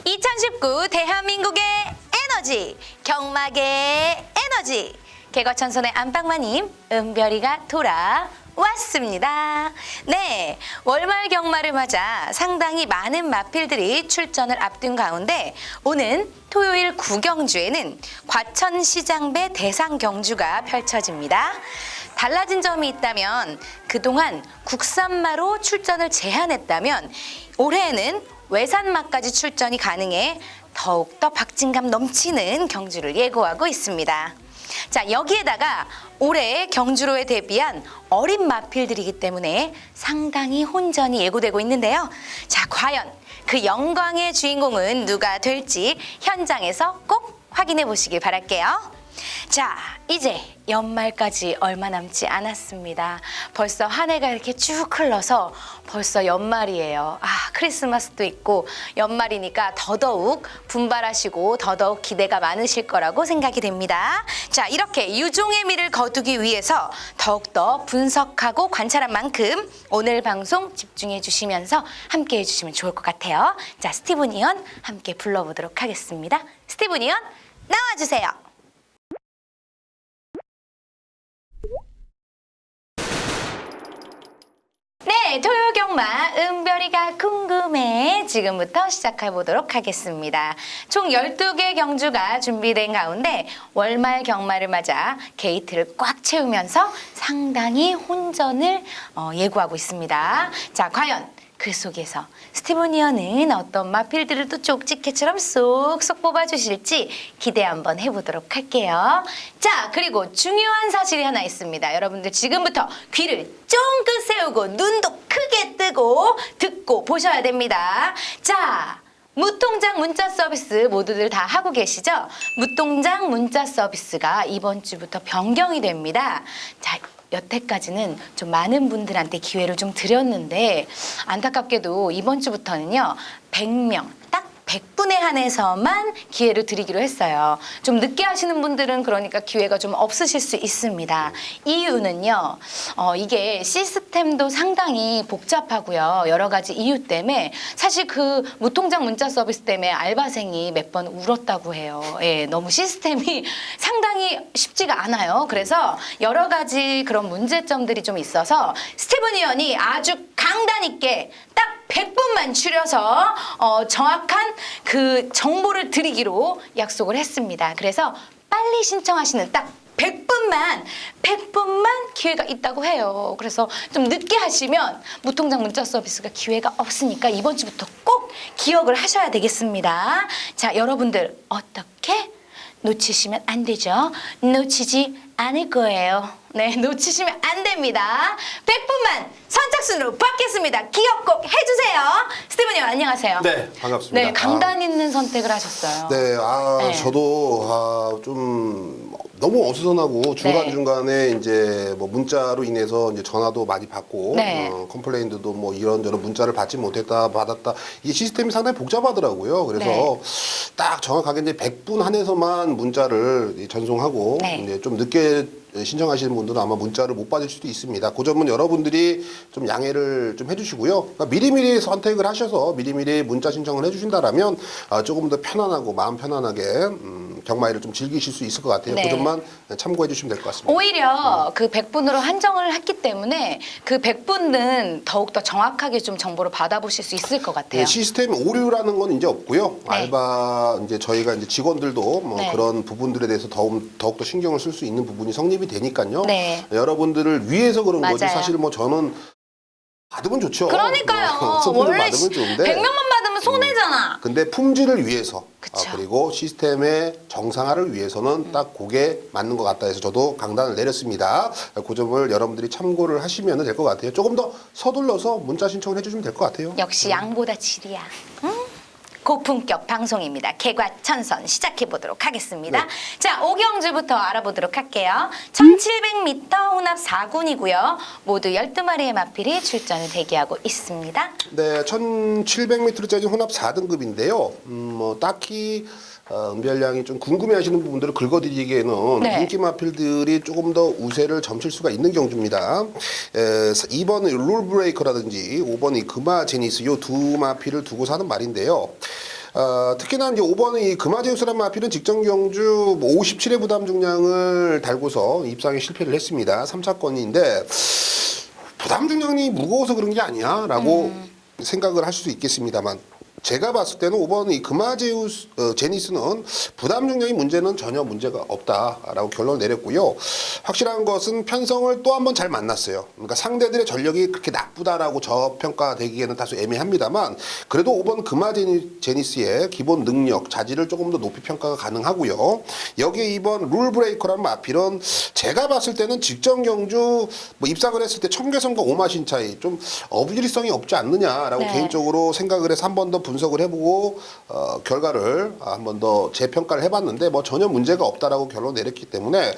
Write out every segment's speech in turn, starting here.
2019 대한민국의 에너지, 경막의 에너지, 개과천선의 안방마님 은별이가 돌아왔습니다. 네, 월말 경마를 맞아 상당히 많은 마필들이 출전을 앞둔 가운데 오는 토요일 구경주에는 과천시장배 대상 경주가 펼쳐집니다. 달라진 점이 있다면 그동안 국산마로 출전을 제한했다면 올해에는 외산마까지 출전이 가능해 더욱더 박진감 넘치는 경주를 예고하고 있습니다. 자, 여기에다가 올해 경주로에 대비한 어린 마필들이기 때문에 상당히 혼전이 예고되고 있는데요. 자, 과연 그 영광의 주인공은 누가 될지 현장에서 꼭 확인해 보시길 바랄게요. 자, 이제 연말까지 얼마 남지 않았습니다. 벌써 한 해가 이렇게 쭉 흘러서 벌써 연말이에요. 크리스마스도 있고 연말이니까 더더욱 분발하시고 더더욱 기대가 많으실 거라고 생각이 됩니다. 자, 이렇게 유종의 미를 거두기 위해서 더욱더 분석하고 관찰한 만큼 오늘 방송 집중해 주시면서 함께 해주시면 좋을 것 같아요. 자, 스티븐 이언 함께 불러보도록 하겠습니다. 스티븐 이언 나와주세요. 네, 토요 경마 은별이가 궁금해 지금부터 시작해 보도록 하겠습니다. 총 12개 경주가 준비된 가운데 월말 경마를 맞아 게이트를 꽉 채우면서 상당히 혼전을 예고하고 있습니다. 자, 과연 그 속에서 스티븐 이언은 어떤 마필들을 또 쪽집게처럼 쏙쏙 뽑아주실지 기대 한번 해보도록 할게요. 자, 그리고 중요한 사실이 하나 있습니다. 여러분들 지금부터 귀를 쫑긋 세우고 눈도 크게 뜨고 듣고 보셔야 됩니다. 자, 무통장 문자 서비스 모두들 다 하고 계시죠? 무통장 문자 서비스가 이번 주부터 변경이 됩니다. 자, 여태까지는 좀 많은 분들한테 기회를 좀 드렸는데 안타깝게도 이번 주부터는요 100명 딱 100분에 한해서만 기회를 드리기로 했어요. 좀 늦게 하시는 분들은 그러니까 기회가 좀 없으실 수 있습니다. 이유는요, 이게 시스템도 상당히 복잡하고요. 여러 가지 이유 때문에 사실 그 무통장 문자 서비스 때문에 알바생이 몇 번 울었다고 해요. 예, 너무 시스템이 상당히 쉽지가 않아요. 그래서 여러 가지 그런 문제점들이 좀 있어서 스티븐 이언이 아주 강단 있게 딱 100분만 추려서 정확한 그 정보를 드리기로 약속을 했습니다. 그래서 빨리 신청하시는 딱 100분만 기회가 있다고 해요. 그래서 좀 늦게 하시면 무통장 문자 서비스가 기회가 없으니까 이번 주부터 꼭 기억을 하셔야 되겠습니다. 자, 여러분들 어떻게? 놓치시면 안 되죠. 놓치지 않을 거예요. 네, 놓치시면 안 됩니다. 100분만 선착순으로 받겠습니다. 기억 꼭 해주세요. 스티븐 이언 안녕하세요. 네, 반갑습니다. 네, 강단 있는 선택을 하셨어요. 네, 네. 저도 좀 너무 어수선하고 중간중간에 이제 뭐 문자로 인해서 이제 전화도 많이 받고 네. 컴플레인도 뭐 이런저런 문자를 받지 못했다 받았다 이 시스템이 상당히 복잡하더라고요. 그래서 네. 딱 정확하게 이제 100분 한해서만 문자를 전송하고 네. 이제 좀 늦게 신청하시는 분들은 아마 문자를 못 받을 수도 있습니다. 그 점은 여러분들이 좀 양해를 좀 해주시고요. 그러니까 미리미리 선택을 하셔서 미리미리 문자 신청을 해주신다라면 조금 더 편안하고 마음 편안하게 경마일을 좀 즐기실 수 있을 것 같아요. 네. 그 점만 참고해 주시면 될 것 같습니다. 오히려 그 100분으로 한정을 했기 때문에 그 100분은 더욱더 정확하게 좀 정보를 받아보실 수 있을 것 같아요. 네, 시스템 오류라는 건 이제 없고요. 네. 알바 이제 저희가 이제 직원들도 뭐 네. 그런 부분들에 대해서 더욱더 신경을 쓸 수 있는 부분이 성립이 되니까요. 네. 여러분들을 위해서 그런 거지 맞아요. 사실 뭐 저는 받으면 좋죠. 그러니까요. 선물도 원래 받으면 좋은데 100명만 받으면 손해잖아. 근데 품질을 위해서 그쵸. 그리고 시스템의 정상화를 위해서는 딱 그게 맞는 것 같다 해서 저도 강단을 내렸습니다. 그 점을 여러분들이 참고를 하시면 될 것 같아요. 조금 더 서둘러서 문자 신청을 해주시면 될 것 같아요. 역시 양보다 질이야. 고품격 방송입니다. 개과천선 시작해보도록 하겠습니다. 네. 자, 오경주부터 알아보도록 할게요. 1700m 혼합 4군이고요. 모두 12마리의 마필이 출전을 대기하고 있습니다. 네, 1700m짜리 혼합 4등급인데요. 뭐 딱히 은별양이 좀 궁금해하시는 부분들을 긁어드리기에는 네. 인기 마필들이 조금 더 우세를 점칠 수가 있는 경주입니다. 2번은 룰브레이커라든지 5번이 금화 제니스 이 두 마필을 두고 사는 말인데요. 특히나 이제 5번의 이 금화제우스란 마필은 직전 경주 뭐 57회 부담 중량을 달고서 입상에 실패를 했습니다. 3차권인데 부담 중량이 무거워서 그런 게 아니야라고 생각을 할 수도 있겠습니다만 제가 봤을 때는 5번 이 금화제우스 제니스는 부담 중량의 문제는 전혀 문제가 없다라고 결론을 내렸고요. 확실한 것은 편성을 또 한 번 잘 만났어요. 그러니까 상대들의 전력이 그렇게 나쁘다라고 저평가되기에는 다소 애매합니다만 그래도 5번 금화제니스의 기본 능력, 자질을 조금 더 높이 평가가 가능하고요. 여기에 2번 룰브레이커라는 마필은 제가 봤을 때는 직전 경주 뭐 입상을 했을 때 청계선과 오마신 차이 좀 어부지리성이 없지 않느냐라고 네. 개인적으로 생각을 해서 한 번 더 분석을 해보고 결과를 한 번 더 재평가를 해봤는데 뭐 전혀 문제가 없다라고 결론 내렸기 때문에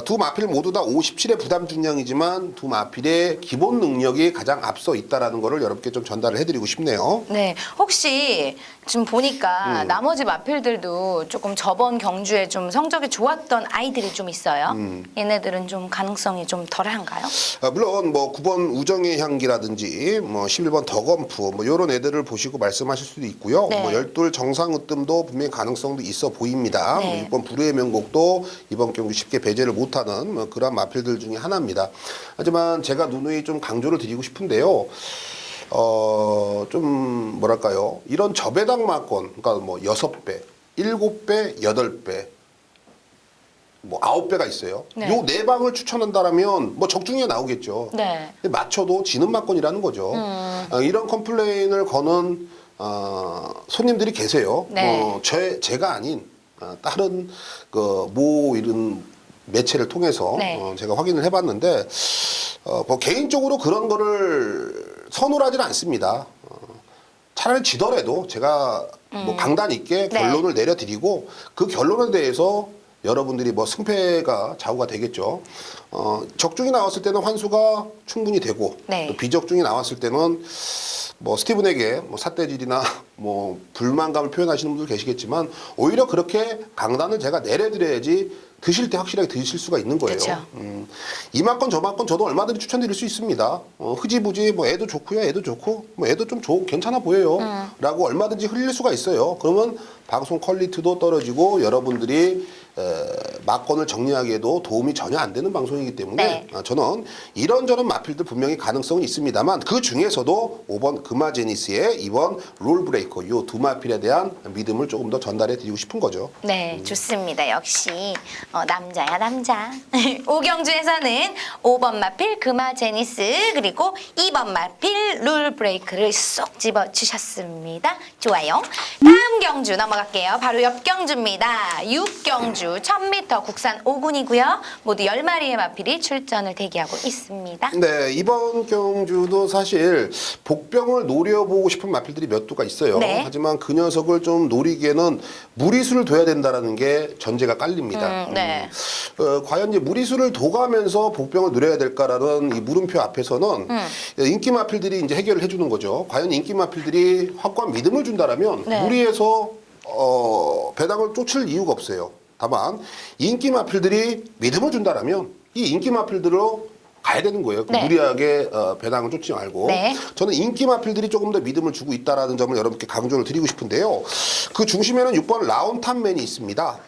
두 마필 모두 다 57의 부담 중량이지만 두 마필의 기본 능력이 가장 앞서 있다라는 거를 여러분께 좀 전달을 해드리고 싶네요. 네, 혹시 지금 보니까 나머지 마필들도 조금 저번 경주에 좀 성적이 좋았던 아이들이 좀 있어요. 얘네들은 좀 가능성이 좀 덜한가요? 물론 뭐 9번 우정의 향기라든지 뭐 11번 덕엄프 뭐 이런 애들을 보시고 말씀하실 수도 있고요. 네. 뭐 열둘 정상으뜸도 분명히 가능성도 있어 보입니다. 네. 6번 불후의 명곡도 이번 경기 쉽게 배제를 못하는 뭐 그런 마필들 중에 하나입니다. 하지만 제가 누누이 좀 강조를 드리고 싶은데요. 좀 뭐랄까요? 이런 저배당 마권, 그러니까 뭐 6배, 7배, 8배, 뭐 9배가 있어요. 네. 요 네 방을 추천한다라면 뭐 적중에 나오겠죠. 네. 맞춰도 지는 마권이라는 거죠. 이런 컴플레인을 거는 손님들이 계세요. 네. 제가 아닌 다른 그 모 이런 매체를 통해서 네. 제가 확인을 해봤는데 뭐 개인적으로 그런 거를 선호하지는 않습니다. 차라리 지더라도 제가 뭐 강단 있게 네. 결론을 내려드리고 그 결론에 대해서 여러분들이 뭐 승패가 좌우가 되겠죠. 적중이 나왔을 때는 환수가 충분히 되고 네. 또 비적중이 나왔을 때는 뭐 스티븐에게 뭐 삿대질이나 뭐 불만감을 표현하시는 분들 계시겠지만 오히려 그렇게 강단을 제가 내려드려야지 드실 때 확실하게 드실 수가 있는 거예요. 그쵸. 이 만권 저 만권 저도 얼마든지 추천드릴 수 있습니다. 흐지부지 뭐 애도 좋고요, 애도 좋고 뭐 애도 좀 괜찮아 보여요라고 얼마든지 흘릴 수가 있어요. 그러면 방송 퀄리티도 떨어지고 여러분들이 막권을 정리하기에도 도움이 전혀 안 되는 방송이기 때문에 네. 저는 이런저런 마필들 분명히 가능성은 있습니다만 그 중에서도 5번 금화제니스의 2번 롤브레이커 요 두 마필에 대한 믿음을 조금 더 전달해 드리고 싶은 거죠. 네, 좋습니다. 역시 남자야 남자. 오경주에서는 5번 마필 금화 제니스 그리고 2번 마필 룰 브레이크를 쏙 집어 주셨습니다. 좋아요. 다음 경주 넘어갈게요. 바로 옆 경주입니다. 6경주 1000m 국산 5군이고요. 모두 10마리의 마필이 출전을 대기하고 있습니다. 네, 이번 경주도 사실 복병을 노려보고 싶은 마필들이 몇 두가 있어요. 네. 하지만 그 녀석을 좀 노리기에는 무리수를 둬야 된다라는 게 전제가 깔립니다. 네. 과연 이제 무리수를 둬가면서 복병을 누려야 될까라는 이 물음표 앞에서는 인기 마필들이 이제 해결을 해주는 거죠. 과연 인기 마필들이 확고한 믿음을 준다라면 네. 무리해서 배당을 쫓을 이유가 없어요. 다만 인기 마필들이 믿음을 준다라면 이 인기 마필들로 가야 되는 거예요. 네. 무리하게 배당을 쫓지 말고. 네. 저는 인기 마필들이 조금 더 믿음을 주고 있다라는 점을 여러분께 강조를 드리고 싶은데요. 그 중심에는 6번 라운탄맨이 있습니다.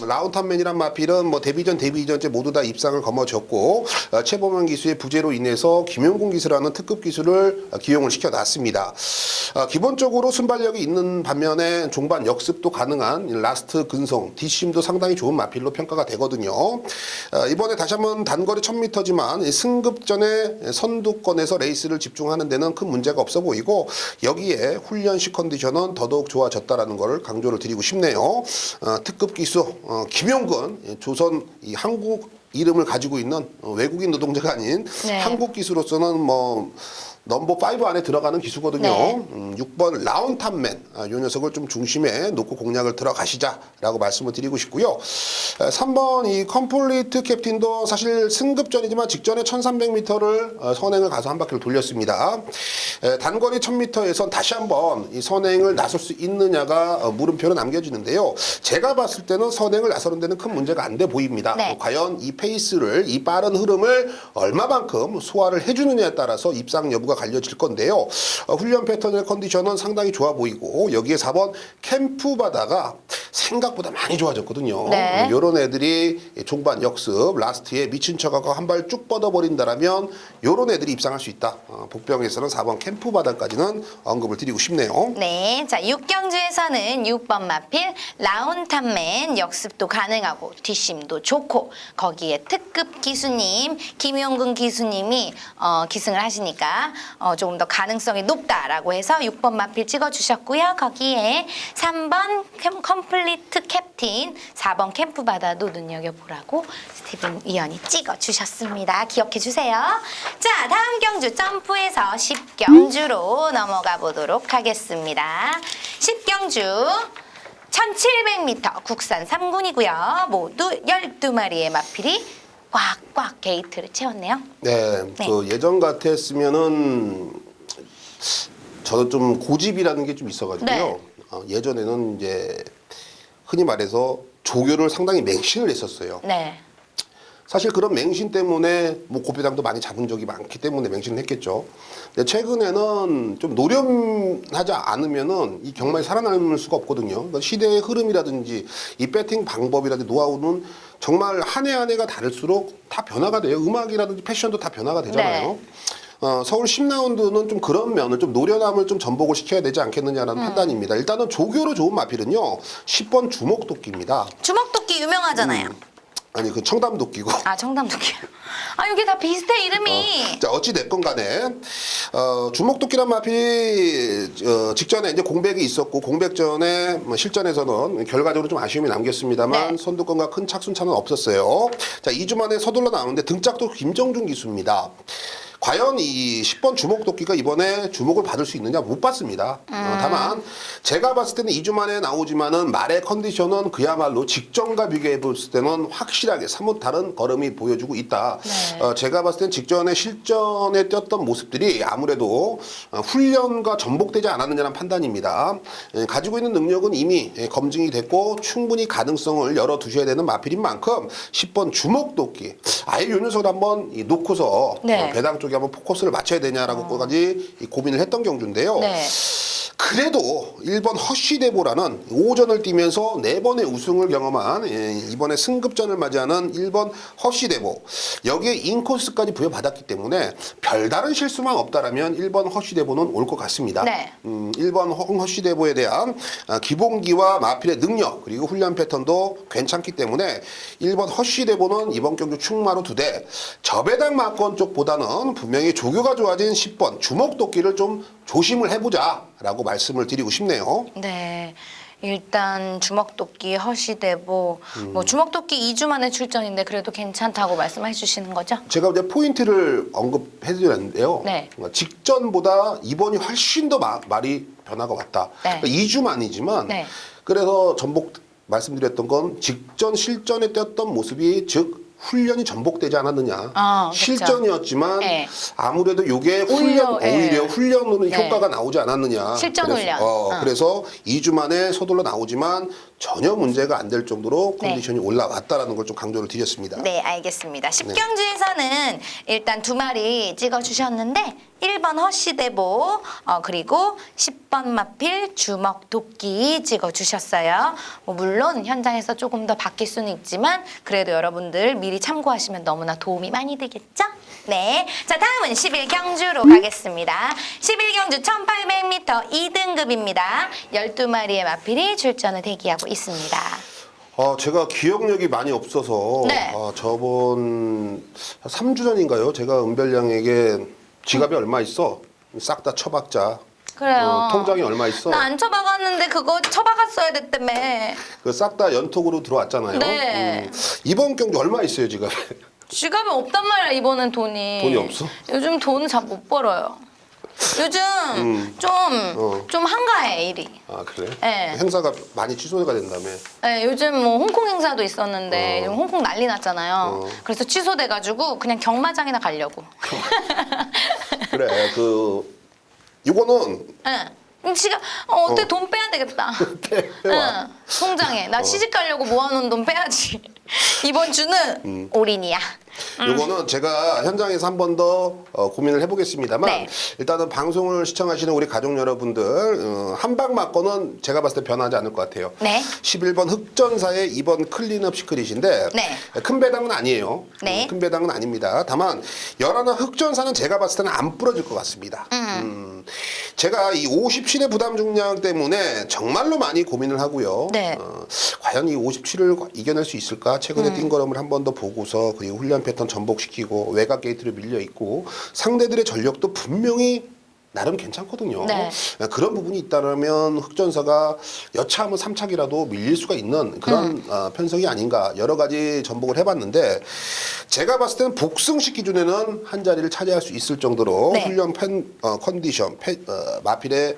라운탄맨이란 마필은 뭐 데뷔전, 데뷔전째 모두 다 입상을 거머쥐었고 최범현 기수의 부재로 인해서 김용곤 기수라는 특급 기수를 기용을 시켜놨습니다. 기본적으로 순발력이 있는 반면에 종반 역습도 가능한 라스트 근성, 뒷심도 상당히 좋은 마필로 평가가 되거든요. 이번에 다시 한번 단거리 1000m지만 승급전에 선두권에서 레이스를 집중하는 데는 큰 문제가 없어 보이고 여기에 훈련식 컨디션은 더더욱 좋아졌다라는 걸 강조를 드리고 싶네요. 특급 기수 김용근 조선 이 한국 이름을 가지고 있는 외국인 노동자가 아닌 네. 한국 기수로서는 뭐 넘버 5 안에 들어가는 기수거든요. 네. 6번 라운탄맨 이 녀석을 좀 중심에 놓고 공략을 들어가시자라고 말씀을 드리고 싶고요. 3번 이 컴플리트 캡틴도 사실 승급전이지만 직전에 1300m를 선행을 가서 한 바퀴를 돌렸습니다. 단거리 1000m에선 다시 한번 이 선행을 나설 수 있느냐가 물음표로 남겨지는데요. 제가 봤을 때는 선행을 나서는 데는 큰 문제가 안 돼 보입니다. 네. 과연 이 페이스를 이 빠른 흐름을 얼마만큼 소화를 해주느냐에 따라서 입상 여부가 경주가 갈려질 건데요. 훈련 패턴의 컨디션은 상당히 좋아 보이고 여기에 4번 캠프 바다가 생각보다 많이 좋아졌거든요. 네. 이런 애들이 종반 역습 라스트에 미친 척하고 한 발 쭉 뻗어버린다라면 이런 애들이 입상할 수 있다. 복병에서는 4번 캠프 바다까지는 언급을 드리고 싶네요. 네, 자 6경주에서는 6번 마필 라운탑맨 역습도 가능하고 뒷심도 좋고 거기에 특급 기수님 김용근 기수님이 기승을 하시니까 조금 더 가능성이 높다라고 해서 6번 마필 찍어주셨고요. 거기에 3번 컴플리트 캡틴 4번 캠프 바다도 눈여겨보라고 스티븐 위원이 찍어주셨습니다. 기억해주세요. 자 다음 경주 점프해서 10경주로 넘어가 보도록 하겠습니다. 10경주 1700m 국산 3군이고요. 모두 12마리의 마필이 꽉꽉 게이트를 채웠네요. 네, 네. 그 예전 같았으면은 저는 좀 고집이라는 게 좀 있어가지고요. 네. 예전에는 이제 흔히 말해서 조교를 상당히 맹신을 했었어요. 네. 사실 그런 맹신 때문에 뭐 고배당도 많이 잡은 적이 많기 때문에 맹신을 했겠죠. 근데 최근에는 좀 노련하지 않으면은 이 경마에 살아남을 수가 없거든요. 그러니까 시대의 흐름이라든지 이 배팅 방법이라든지 노하우는 정말 한 해 한 해가 다를수록 다 변화가 돼요. 음악이라든지 패션도 다 변화가 되잖아요. 네. 서울 10라운드는 좀 그런 면을 좀 노련함을 좀 전복을 시켜야 되지 않겠느냐라는 판단입니다. 일단은 조교로 좋은 마필은요. 10번 주먹도끼입니다. 주먹도끼 유명하잖아요. 아니 그 청담도끼고. 아 청담도끼. 아 여기 다 비슷해 이름이. 자 어찌 됐건 간에 주먹도끼란 마필이 직전에 이제 공백이 있었고 공백 전에 뭐 실전에서는 결과적으로 좀 아쉬움이 남겼습니다만 네. 선두권과 큰 착순차는 없었어요. 자 2주 만에 서둘러 나오는데 등짝도 김정준 기수입니다. 과연 이 10번 주먹도끼가 이번에 주목을 받을 수 있느냐 못 받습니다. 다만 제가 봤을 때는 2주 만에 나오지만은 말의 컨디션은 그야말로 직전과 비교해 봤을 때는 확실하게 사뭇 다른 걸음이 보여주고 있다. 네. 제가 봤을 땐 직전에 실전에 뛰었던 모습들이 아무래도 훈련과 전복되지 않았느냐는 판단입니다. 가지고 있는 능력은 이미 검증이 됐고 충분히 가능성을 열어두셔야 되는 마필인 만큼 10번 주먹도끼 아예 요 녀석을 한번 놓고서 네. 배당 쪽에 한번 포커스를 맞춰야 되냐라고까지 고민을 했던 경주인데요. 네. 그래도 1번 허쉬데보라는 오전을 뛰면서 4번의 우승을 경험한 이번에 승급전을 맞이하는 1번 허쉬데보 여기에 인코스까지 부여받았기 때문에 별다른 실수만 없다라면 1번 허쉬데보는 올 것 같습니다. 네. 1번 허쉬데보에 대한 기본기와 마필의 능력 그리고 훈련 패턴도 괜찮기 때문에 1번 허쉬데보는 이번 경주 충마로 2대 저배당 마권 쪽보다는 분명히 조교가 좋아진 10번 주먹도끼를 좀 조심을 해보자 라고 말씀을 드리고 싶네요. 네. 일단 주먹도끼 허시대보 뭐 주먹도끼 2주 만에 출전인데 그래도 괜찮다고 말씀해 주시는 거죠? 제가 이제 포인트를 언급해 드렸는데요. 네. 직전보다 이번이 훨씬 더 말이 변화가 왔다. 네. 그러니까 2주 만이지만 네. 그래서 전복 말씀드렸던 건 직전 실전에 뛰었던 모습이 즉 훈련이 전복되지 않았느냐. 그쵸. 실전이었지만 네. 아무래도 이게 오히려, 오히려 예. 훈련으로 네. 효과가 나오지 않았느냐. 실전 훈련. 그래서 2주 만에 서둘러 나오지만 전혀 문제가 안 될 정도로 네. 컨디션이 올라왔다라는 걸 좀 강조를 드렸습니다. 네, 알겠습니다. 10경주에서는 일단 2마리 찍어주셨는데 1번 허시대보 그리고 10번 마필 주먹도끼 찍어주셨어요. 뭐 물론 현장에서 조금 더 바뀔 수는 있지만 그래도 여러분들 미리 참고하시면 너무나 도움이 많이 되겠죠? 네, 자 다음은 11경주로 가겠습니다. 11경주 1800m 2등급입니다. 12마리의 마필이 출전을 대기하고 있습니다. 제가 기억력이 많이 없어서 네. 저번 3주 전인가요? 제가 은별양에게 지갑이 얼마 있어? 싹 다 처박자. 그래요. 통장이 얼마 있어? 나 안 처박았는데 그거 처박았어야 됐다며. 그 싹 다 연톡으로 들어왔잖아요. 네. 이번 경주 얼마 있어요, 지갑에? 지갑에 없단 말이야 이번엔 돈이. 돈이 없어? 요즘 돈 잘 못 벌어요. 요즘 좀 한가해 일이. 아, 그래? 네. 행사가 많이 취소가 된다며. 네, 요즘 뭐 홍콩 행사도 있었는데 요즘 홍콩 난리 났잖아요. 그래서 취소돼가지고 그냥 경마장이나 가려고. 그래, 이거는 응. 지금 어때 돈 빼야 되겠다. 빼와. 응. 통장에 나 시집 가려고 모아놓은 돈 빼야지. 이번 주는 올인이야. 요거는 제가 현장에서 한 번 더 고민을 해보겠습니다만 네. 일단은 방송을 시청하시는 우리 가족 여러분들 한방 맞고는 제가 봤을 때 변하지 않을 것 같아요. 네. 11번 흑전사의 2번 클린업 시크릿인데 네. 큰 배당은 아니에요. 네. 큰 배당은 아닙니다. 다만 열하나 흑전사는 제가 봤을 때는 안 부러질 것 같습니다. 제가 이 57의 부담 중량 때문에 정말로 많이 고민을 하고요. 네. 과연 이 57을 이겨낼 수 있을까? 최근에 뛴 걸음을 한 번 더 보고서 그리고 훈련 패턴 전복시키고 외곽 게이트를 밀려 있고 상대들의 전력도 분명히 나름 괜찮거든요. 네. 그런 부분이 있다면 흑전사가 여차하면 3착이라도 밀릴 수가 있는 그런 편성이 아닌가 여러 가지 전복을 해봤는데 제가 봤을 때는 복승식 기준에는 한 자리를 차지할 수 있을 정도로 네. 훈련 컨디션, 마필의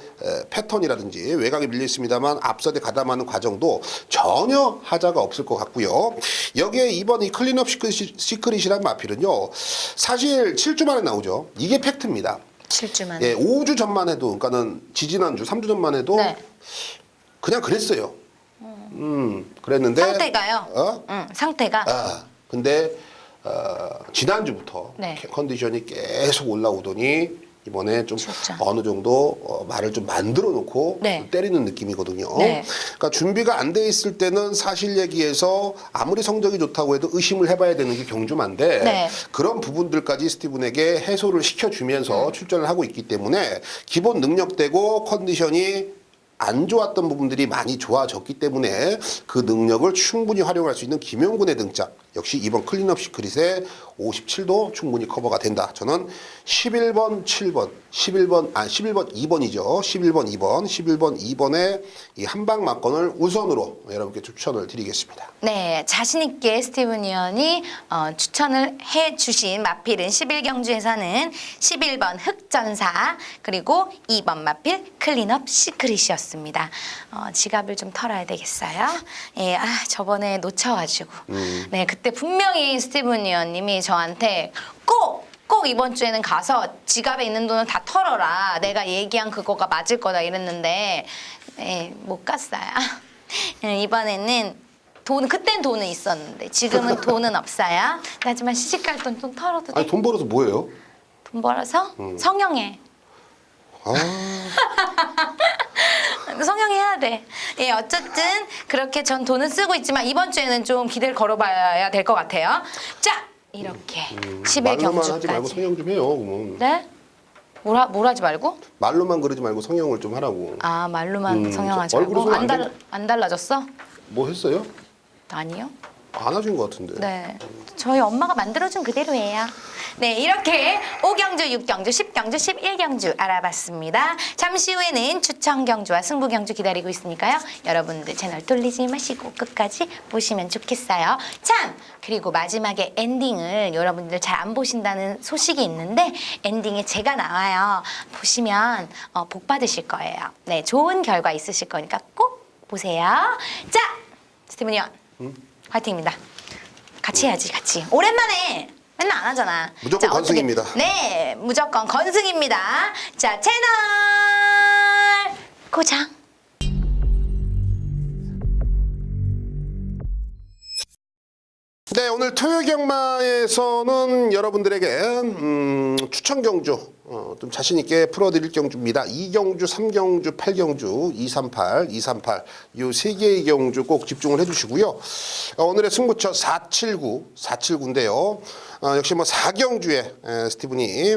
패턴이라든지 외곽에 밀려 있습니다만 앞서대 가담하는 과정도 전혀 하자가 없을 것 같고요. 여기에 이번 이 클린업 시크릿이란 마필은요. 사실 7주 만에 나오죠. 이게 팩트입니다. 7주 만에. 예, 5주 전만 해도, 그러니까는 지지난주 3주 전만 해도 네. 그냥 그랬어요. 그랬는데 상태가요? 상태가? 근데 지난주부터 네. 컨디션이 계속 올라오더니 이번에 좀 진짜. 어느 정도 말을 좀 만들어 놓고 네. 때리는 느낌이거든요. 네. 그러니까 준비가 안 돼 있을 때는 사실 얘기해서 아무리 성적이 좋다고 해도 의심을 해봐야 되는 게 경주마인데 네. 그런 부분들까지 스티븐에게 해소를 시켜주면서 출전을 하고 있기 때문에 기본 능력되고 컨디션이 안 좋았던 부분들이 많이 좋아졌기 때문에 그 능력을 충분히 활용할 수 있는 김용군의 등짝 역시 이번 클린업 시크릿의 57도 충분히 커버가 된다. 저는 11번 7번 11번 2번이죠. 11번 2번 11번 2번의 이 한방 막건을 우선으로 여러분께 추천을 드리겠습니다. 네, 자신 있게 스티븐 위원이 추천을 해주신 마필은 11경주에서는 11번 흑전사 그리고 2번 마필 클린업 시크릿이었습니다. 지갑을 좀 털어야 되겠어요. 예, 저번에 놓쳐가지고. 네, 그때 분명히 스티븐 위원님이 저한테 꼭 이번 주에는 가서 지갑에 있는 돈을 다 털어라. 내가 얘기한 그거가 맞을 거다 이랬는데 못 갔어요. 이번에는 그땐 돈은 있었는데 지금은 돈은 없어요. 하지만 시집갈 돈 좀 털어도 돼? 아니 돈 벌어서 뭐예요? 돈 벌어서 성형해. 성형해야 돼. 예, 어쨌든 그렇게 전 돈은 쓰고 있지만 이번 주에는 좀 기대를 걸어봐야 될 것 같아요. 자, 이렇게 10일 말로만 하지 말고 경주까지. 성형 좀 해요. 그러면. 네? 뭘 하지 말고? 말로만 그러지 말고 성형을 좀 하라고. 말로만 성형하지 얼굴을 말고. 쓰면 안 달라졌어? 뭐 했어요? 아니요. 안 하신 것 같은데. 네. 저희 엄마가 만들어준 그대로예요. 네, 이렇게 5경주, 6경주, 10경주, 11경주 알아봤습니다. 잠시 후에는 추천경주와 승부경주 기다리고 있으니까요. 여러분들 채널 돌리지 마시고 끝까지 보시면 좋겠어요. 참! 그리고 마지막에 엔딩을 여러분들 잘 안 보신다는 소식이 있는데 엔딩에 제가 나와요. 보시면 복 받으실 거예요. 네, 좋은 결과 있으실 거니까 꼭 보세요. 자! 스티븐 형. 화이팅입니다. 같이 해야지, 같이. 오랜만에 맨날 안 하잖아. 무조건 자, 어떻게- 건승입니다. 네, 무조건 건승입니다. 자, 채널 고정. 네, 오늘 토요경마에서는 여러분들에게 추천 경주 좀 자신 있게 풀어드릴 경주입니다. 2경주, 3경주, 8경주, 238, 238 이 세 개의 경주 꼭 집중을 해주시고요. 오늘의 승부처 479인데요. 역시 뭐 4경주에 스티븐이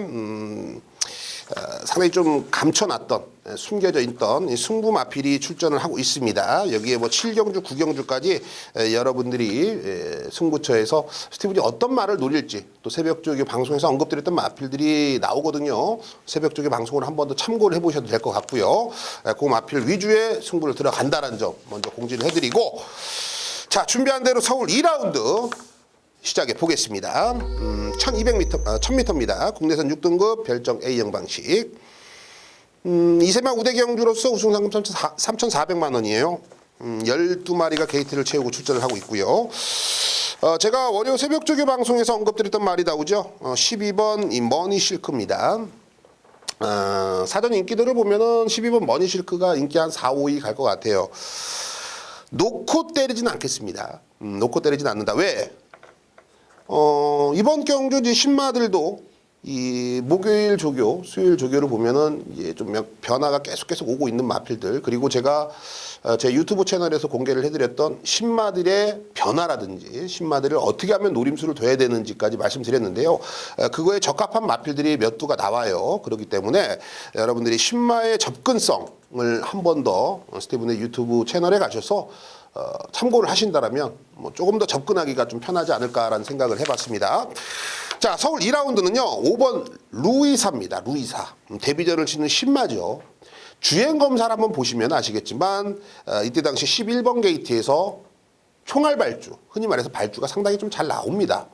상당히 좀 감춰놨던 숨겨져 있던 이 승부 마필이 출전을 하고 있습니다. 여기에 뭐 7경주, 9경주까지 여러분들이 승부처에서 스티븐이 어떤 말을 노릴지 또 새벽 쪽에 방송에서 언급드렸던 마필들이 나오거든요. 새벽 쪽에 방송을 한 번 더 참고를 해보셔도 될 것 같고요. 그 마필 위주의 승부를 들어간다는 점 먼저 공지를 해드리고 자 준비한 대로 서울 2라운드 시작해 보겠습니다. 1000m입니다. 국내선 6등급 별정 A형 방식. 이세마 우대 경주로서 우승 상금 3,400만 원이에요. 12마리가 게이트를 채우고 출전을 하고 있고요. 제가 월요 새벽 조교 방송에서 언급드렸던 말이 나오죠. 12번 이 머니 실크입니다. 사전 인기들을 보면은 12번 머니 실크가 인기 한 4, 5위 갈 것 같아요. 놓고 때리진 않겠습니다. 놓고 때리진 않는다. 왜? 이번 경주 이제 신마들도 이 목요일 조교, 수요일 조교를 보면은 이제 좀 변화가 계속 오고 있는 마필들, 그리고 제가 제 유튜브 채널에서 공개를 해드렸던 신마들의 변화라든지 신마들을 어떻게 하면 노림수를 둬야 되는지까지 말씀드렸는데요. 그거에 적합한 마필들이 몇 두가 나와요. 그렇기 때문에 여러분들이 신마의 접근성을 한 번 더 스티븐의 유튜브 채널에 가셔서 참고를 하신다라면 뭐 조금 더 접근하기가 좀 편하지 않을까라는 생각을 해봤습니다. 자, 서울 2라운드는요 5번 루이사입니다. 루이사, 데뷔전을 치는 신마죠. 주행 검사를 한번 보시면 아시겠지만 이때 당시 11번 게이트에서 총알 발주, 흔히 말해서 발주가 상당히 좀 잘 나옵니다.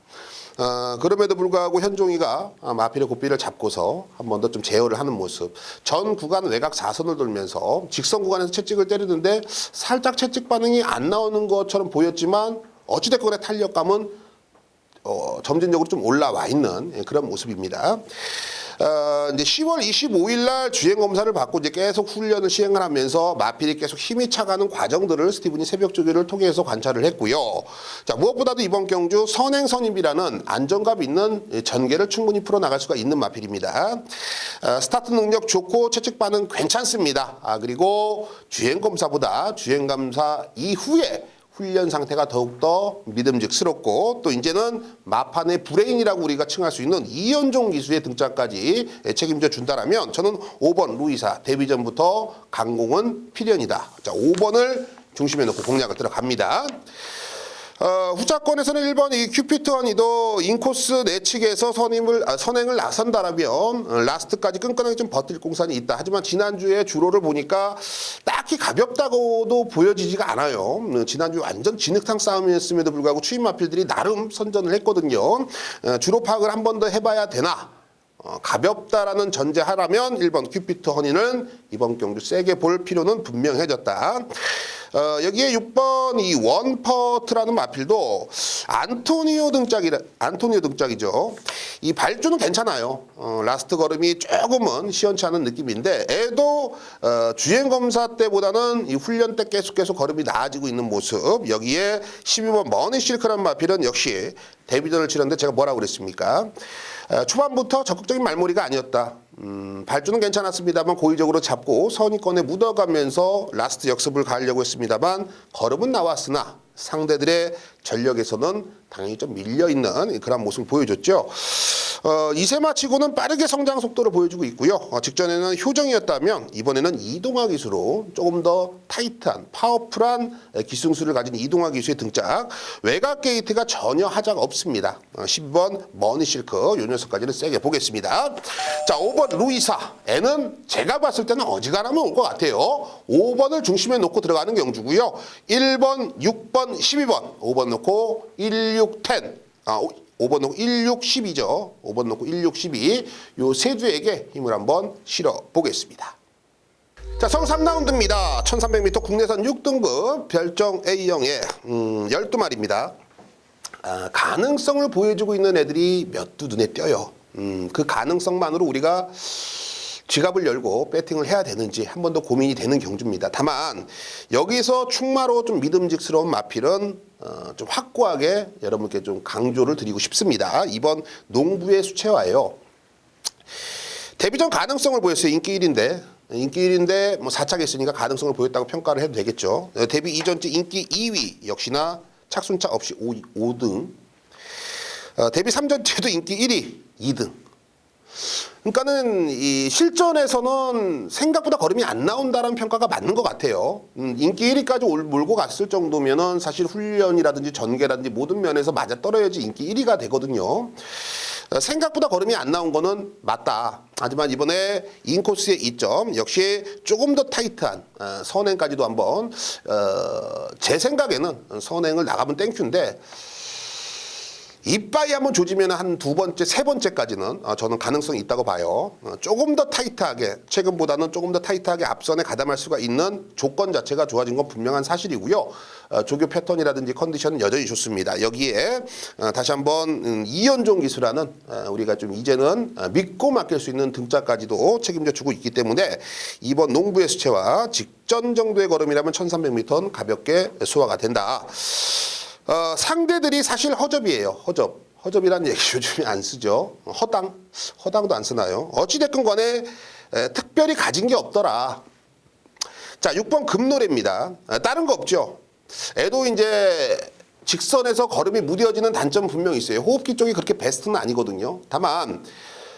그럼에도 불구하고 현종이가 마필의 고삐를 잡고서 한 번 더 좀 제어를 하는 모습. 전 구간 외곽 4선을 돌면서 직선 구간에서 채찍을 때리는데 살짝 채찍 반응이 안 나오는 것처럼 보였지만 어찌됐건 탄력감은 점진적으로 좀 올라와 있는 그런 모습입니다. 이제 10월 25일 날 주행 검사를 받고 이제 계속 훈련을 시행을 하면서 마필이 계속 힘이 차가는 과정들을 스티븐이 새벽 조교를 통해서 관찰을 했고요. 자, 무엇보다도 이번 경주 선행선입이라는 안정감 있는 전개를 충분히 풀어나갈 수가 있는 마필입니다. 스타트 능력 좋고 채찍 반응 괜찮습니다. 그리고 주행 검사보다 주행 검사 이후에 훈련 상태가 더욱더 믿음직스럽고 또 이제는 마판의 브레인이라고 우리가 칭할 수 있는 이연종 기수의 등장까지 책임져 준다라면 저는 5번 루이사 데뷔전부터 강공은 필연이다. 자, 5번을 중심에 놓고 공략을 들어갑니다. 후차권에서는 1번 이 큐피트 허니도 인코스 내측에서 선행을 나선다라면 라스트까지 끈끈하게 좀 버틸 공산이 있다. 하지만 지난주에 주로를 보니까 딱히 가볍다고도 보여지지가 않아요. 지난주 완전 진흙탕 싸움이었음에도 불구하고 추임 마필들이 나름 선전을 했거든요. 주로 파악을 한 번 더 해봐야 되나? 가볍다라는 전제하라면 1번 큐피트 허니는 이번 경주 세게 볼 필요는 분명해졌다. 여기에 6번 이 원퍼트라는 마필도 안토니오 등짝이죠. 이 발주는 괜찮아요. 라스트 걸음이 조금은 시원치 않은 느낌인데 애도 주행 검사 때보다는 이 훈련 때 계속 걸음이 나아지고 있는 모습. 여기에 12번 머니실크라는 마필은 역시 데뷔전을 치렀는데 제가 뭐라고 그랬습니까? 초반부터 적극적인 말몰이가 아니었다. 발주는 괜찮았습니다만 고의적으로 잡고 선입권에 묻어가면서 라스트 역습을 가하려고 했습니다만 걸음은 나왔으나 상대들의 전력에서는 당연히 좀 밀려있는 그런 모습을 보여줬죠. 이세마치고는 빠르게 성장 속도를 보여주고 있고요. 직전에는 효정이었다면 이번에는 이동화 기수로 조금 더 타이트한 파워풀한 기승수를 가진 이동화 기수의 등장. 외곽 게이트가 전혀 하자가 없습니다. 12번 머니실크 요 녀석까지는 세게 보겠습니다. 자, 5번 루이사 애는 제가 봤을 때는 어지간하면 올 것 같아요. 5번을 중심에 놓고 들어가는 경주고요. 1번, 6번, 12번 5번 놓고 1, 6, 10 5번 놓고 1, 6, 12죠. 5번 놓고 1, 6, 12 요 세 주에게 힘을 한번 실어 보겠습니다. 자, 서울 3라운드입니다. 1300m 국내선 6등급 별정 A형의 12마리입니다. 가능성을 보여주고 있는 애들이 몇 두 눈에 띄어요. 그 가능성만으로 우리가 지갑을 열고 배팅을 해야 되는지 한 번 더 고민이 되는 경주입니다. 다만 여기서 충마로 좀 믿음직스러운 마필은 좀 확고하게 여러분께 좀 강조를 드리고 싶습니다. 이번 농부의 수채화예요. 데뷔전 가능성을 보였어요. 인기 1인데 뭐 4착 했으니까 가능성을 보였다고 평가를 해도 되겠죠. 데뷔 이전째 인기 2위 역시나 착순차 없이 5등. 데뷔 3전째도 인기 1위 2등. 그러니까는 이 실전에서는 생각보다 걸음이 안 나온다는 평가가 맞는 것 같아요. 인기 1위까지 몰고 갔을 정도면은 사실 훈련이라든지 전개라든지 모든 면에서 맞아 떨어야지 인기 1위가 되거든요. 생각보다 걸음이 안 나온 거는 맞다. 하지만 이번에 인코스의 이점 역시 조금 더 타이트한 선행까지도 한번 제 생각에는 선행을 나가면 땡큐인데 이빠이 한번 조지면 한 두 번째, 세 번째까지는 저는 가능성이 있다고 봐요. 조금 더 타이트하게, 최근보다는 조금 더 타이트하게 앞선에 가담할 수가 있는 조건 자체가 좋아진 건 분명한 사실이고요. 조교 패턴이라든지 컨디션은 여전히 좋습니다. 여기에 다시 한번 이연종 기수라는 우리가 좀 이제는 믿고 맡길 수 있는 등짝까지도 책임져 주고 있기 때문에 이번 농부의 수채화 직전 정도의 걸음이라면 1300m는 가볍게 소화가 된다. 상대들이 사실 허접이에요. 허접이라는 얘기 요즘에 안 쓰죠. 허당도 안 쓰나요? 어찌됐건 간에 특별히 가진 게 없더라. 자, 6번 금노래입니다. 다른 거 없죠. 애도 이제 직선에서 걸음이 무뎌지는 단점 분명히 있어요. 호흡기 쪽이 그렇게 베스트는 아니거든요. 다만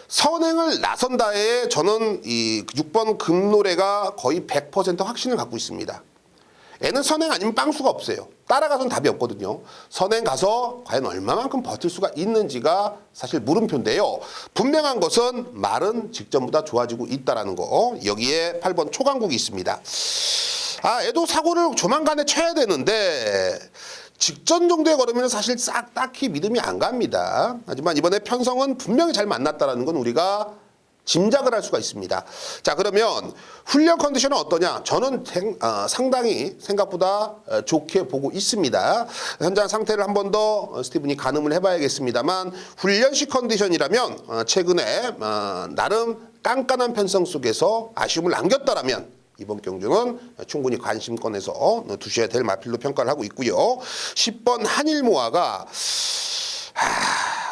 선행을 나선다에 저는 이 6번 금노래가 거의 100% 확신을 갖고 있습니다. 애는 선행 아니면 빵수가 없어요. 따라가서는 답이 없거든요. 선행 가서 과연 얼마만큼 버틸 수가 있는지가 사실 물음표인데요. 분명한 것은 말은 직전보다 좋아지고 있다는 거. 여기에 8번 초강국이 있습니다. 애도 사고를 조만간에 쳐야 되는데 직전 정도의 걸음에는 사실 싹 딱히 믿음이 안 갑니다. 하지만 이번에 편성은 분명히 잘 만났다는 건 우리가 짐작을 할 수가 있습니다. 자, 그러면 훈련 컨디션은 어떠냐? 저는 상당히 생각보다 좋게 보고 있습니다. 현장 상태를 한 번 더 스티븐이 가늠을 해봐야겠습니다만 훈련식 컨디션이라면 최근에 나름 깐깐한 편성 속에서 아쉬움을 남겼다라면 이번 경주는 충분히 관심권에서 두셔야 될 마필로 평가를 하고 있고요. 10번 한일모아가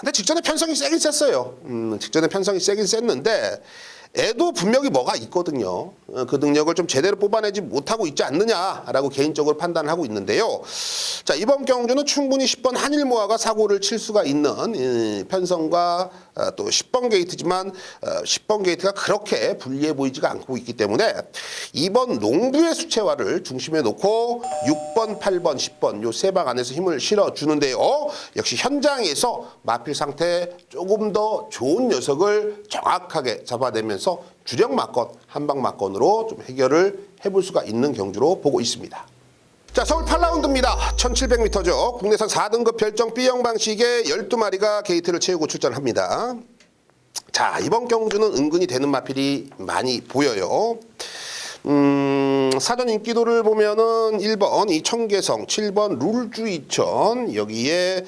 근데 직전에 편성이 세긴 셌어요. 직전에 편성이 세긴 셌는데 애도 분명히 뭐가 있거든요. 그 능력을 좀 제대로 뽑아내지 못하고 있지 않느냐라고 개인적으로 판단을 하고 있는데요. 자, 이번 경주는 충분히 10번 한일모아가 사고를 칠 수가 있는 편성과 또 10번 게이트지만 10번 게이트가 그렇게 불리해 보이지가 않고 있기 때문에 이번 농부의 수채화를 중심에 놓고 6번, 8번, 10번 요 세 방 안에서 힘을 실어주는데요. 역시 현장에서 마필 상태 조금 더 좋은 녀석을 정확하게 잡아내면서 주력 막건, 한방 막건으로 좀 해결을 해볼 수가 있는 경주로 보고 있습니다. 자, 서울 8라운드입니다. 1700m죠. 국내산 4등급 별정 B형 방식의 12마리가 게이트를 채우고 출전을 합니다. 자, 이번 경주는 은근히 되는 마필이 많이 보여요. 사전 인기도를 보면은 1번 이 청계성, 7번 룰주이천, 여기에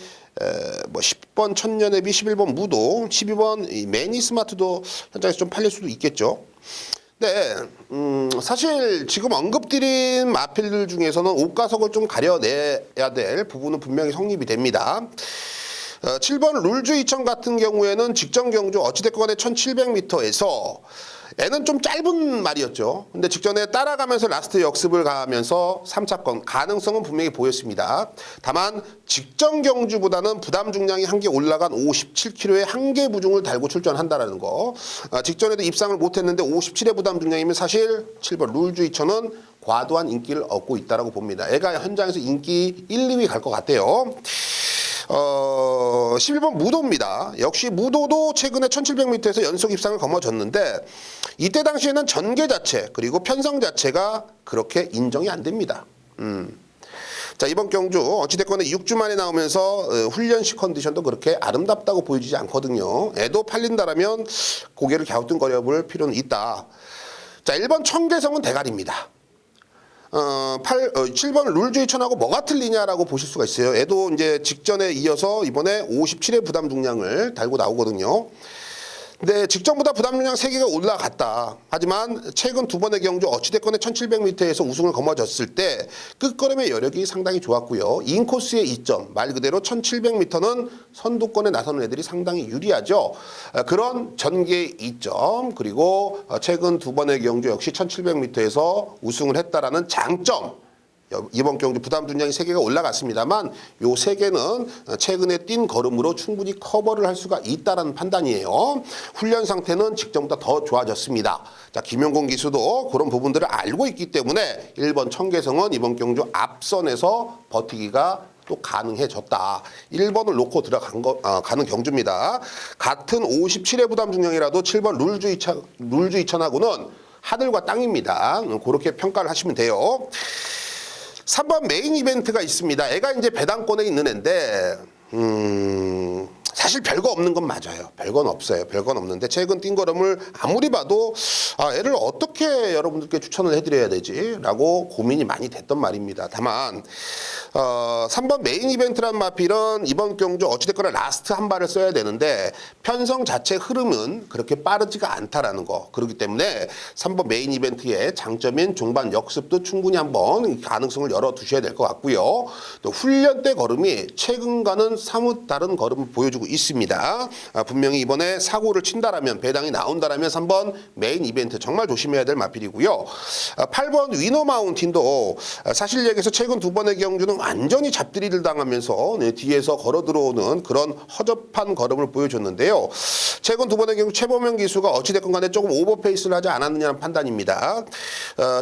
뭐 10번 천년회비, 11번 무도, 12번 이 매니스마트도 현장에서 좀 팔릴 수도 있겠죠. 네, 사실 지금 언급드린 마필들 중에서는 옷가석을 좀 가려내야 될 부분은 분명히 성립이 됩니다. 7번 룰주이천 같은 경우에는 직전 경주 어찌됐건 간에 1700m에서 애는 좀 짧은 말이었죠. 근데 직전에 따라가면서 라스트 역습을 가면서 3차권 가능성은 분명히 보였습니다. 다만 직전 경주보다는 부담 중량이 한 개 올라간 57kg의 한계 부중을 달고 출전한다라는 거. 직전에도 입상을 못했는데 57의 부담 중량이면 사실 7번 룰주이천은 과도한 인기를 얻고 있다라고 봅니다. 애가 현장에서 인기 1, 2위 갈 것 같아요. 11번 무도입니다. 역시 무도도 최근에 1700m에서 연속 입상을 거머쥐었는데 이때 당시에는 전개 자체 그리고 편성 자체가 그렇게 인정이 안 됩니다. 자, 이번 경주 어찌됐건 6주 만에 나오면서 훈련식 컨디션도 그렇게 아름답다고 보여지지 않거든요. 애도 팔린다라면 고개를 갸우뚱거려 볼 필요는 있다. 자, 1번 청계성은 대가리입니다. 7번 룰주이천하고 뭐가 틀리냐라고 보실 수가 있어요. 애도 이제 직전에 이어서 이번에 57의 부담 중량을 달고 나오거든요. 근데 직전보다 부담 중량 3개가 올라갔다. 하지만 최근 두 번의 경주 어찌됐건에 1700m에서 우승을 거머쥐었을 때 끝걸음의 여력이 상당히 좋았고요. 인코스의 이점, 말 그대로 1700m는 선두권에 나서는 애들이 상당히 유리하죠. 그런 전개의 이점, 그리고 최근 두 번의 경주 역시 1700m에서 우승을 했다라는 장점, 이번 경주 부담 중량이 3개가 올라갔습니다만 요 3개는 최근에 뛴 걸음으로 충분히 커버를 할 수가 있다는 판단이에요. 훈련 상태는 직전보다 더 좋아졌습니다. 자, 김용곤 기수도 그런 부분들을 알고 있기 때문에 1번 청계성은 이번 경주 앞선에서 버티기가 또 가능해졌다. 1번을 놓고 가는 경주입니다. 같은 57의 부담 중량이라도 7번 룰주이천하고는 하늘과 땅입니다. 그렇게 평가를 하시면 돼요. 3번 메인 이벤트가 있습니다. 애가 이제 배당권에 있는 애인데 사실 별거 없는 건 맞아요. 별건 없어요. 별건 없는데 최근 뛴 걸음을 아무리 봐도 애를 어떻게 여러분들께 추천을 해드려야 되지? 라고 고민이 많이 됐던 말입니다. 다만 3번 메인 이벤트란 마필은 이번 경주 어찌됐거나 라스트 한 발을 써야 되는데 편성 자체 흐름은 그렇게 빠르지가 않다라는 거. 그렇기 때문에 3번 메인 이벤트의 장점인 종반 역습도 충분히 한번 가능성을 열어두셔야 될 것 같고요. 또 훈련 때 걸음이 최근과는 사뭇 다른 걸음을 보여주고 보여주고 있습니다. 분명히 이번에 사고를 친다라면, 배당이 나온다라면 3번 메인 이벤트 정말 조심해야 될 마필이고요. 8번 위너 마운틴도 사실 얘기해서 최근 두 번의 경주는 완전히 잡들이를 당하면서 뒤에서 걸어 들어오는 그런 허접한 걸음을 보여줬는데요. 최근 두 번의 경주 최범현 기수가 어찌됐건 간에 조금 오버페이스를 하지 않았느냐는 판단입니다.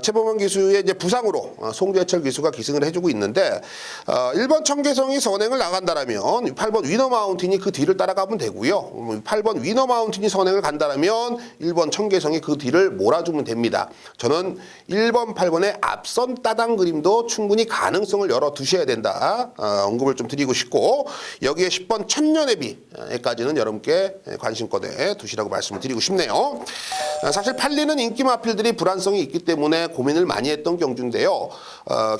최범현 기수의 이제 부상으로 송재철 기수가 기승을 해주고 있는데 1번 청계성이 선행을 나간다라면 8번 위너 마운틴이 그 뒤를 따라가면 되고요. 8번 위너 마운틴이 선행을 간다라면 1번 청계성이 그 뒤를 몰아주면 됩니다. 저는 1번, 8번의 앞선 따당 그림도 충분히 가능성을 열어두셔야 된다. 언급을 좀 드리고 싶고 여기에 10번 천년의비까지는 여러분께 관심권에 두시라고 말씀을 드리고 싶네요. 사실 팔리는 인기 마필들이 불안성이 있기 때문에 고민을 많이 했던 경주인데요.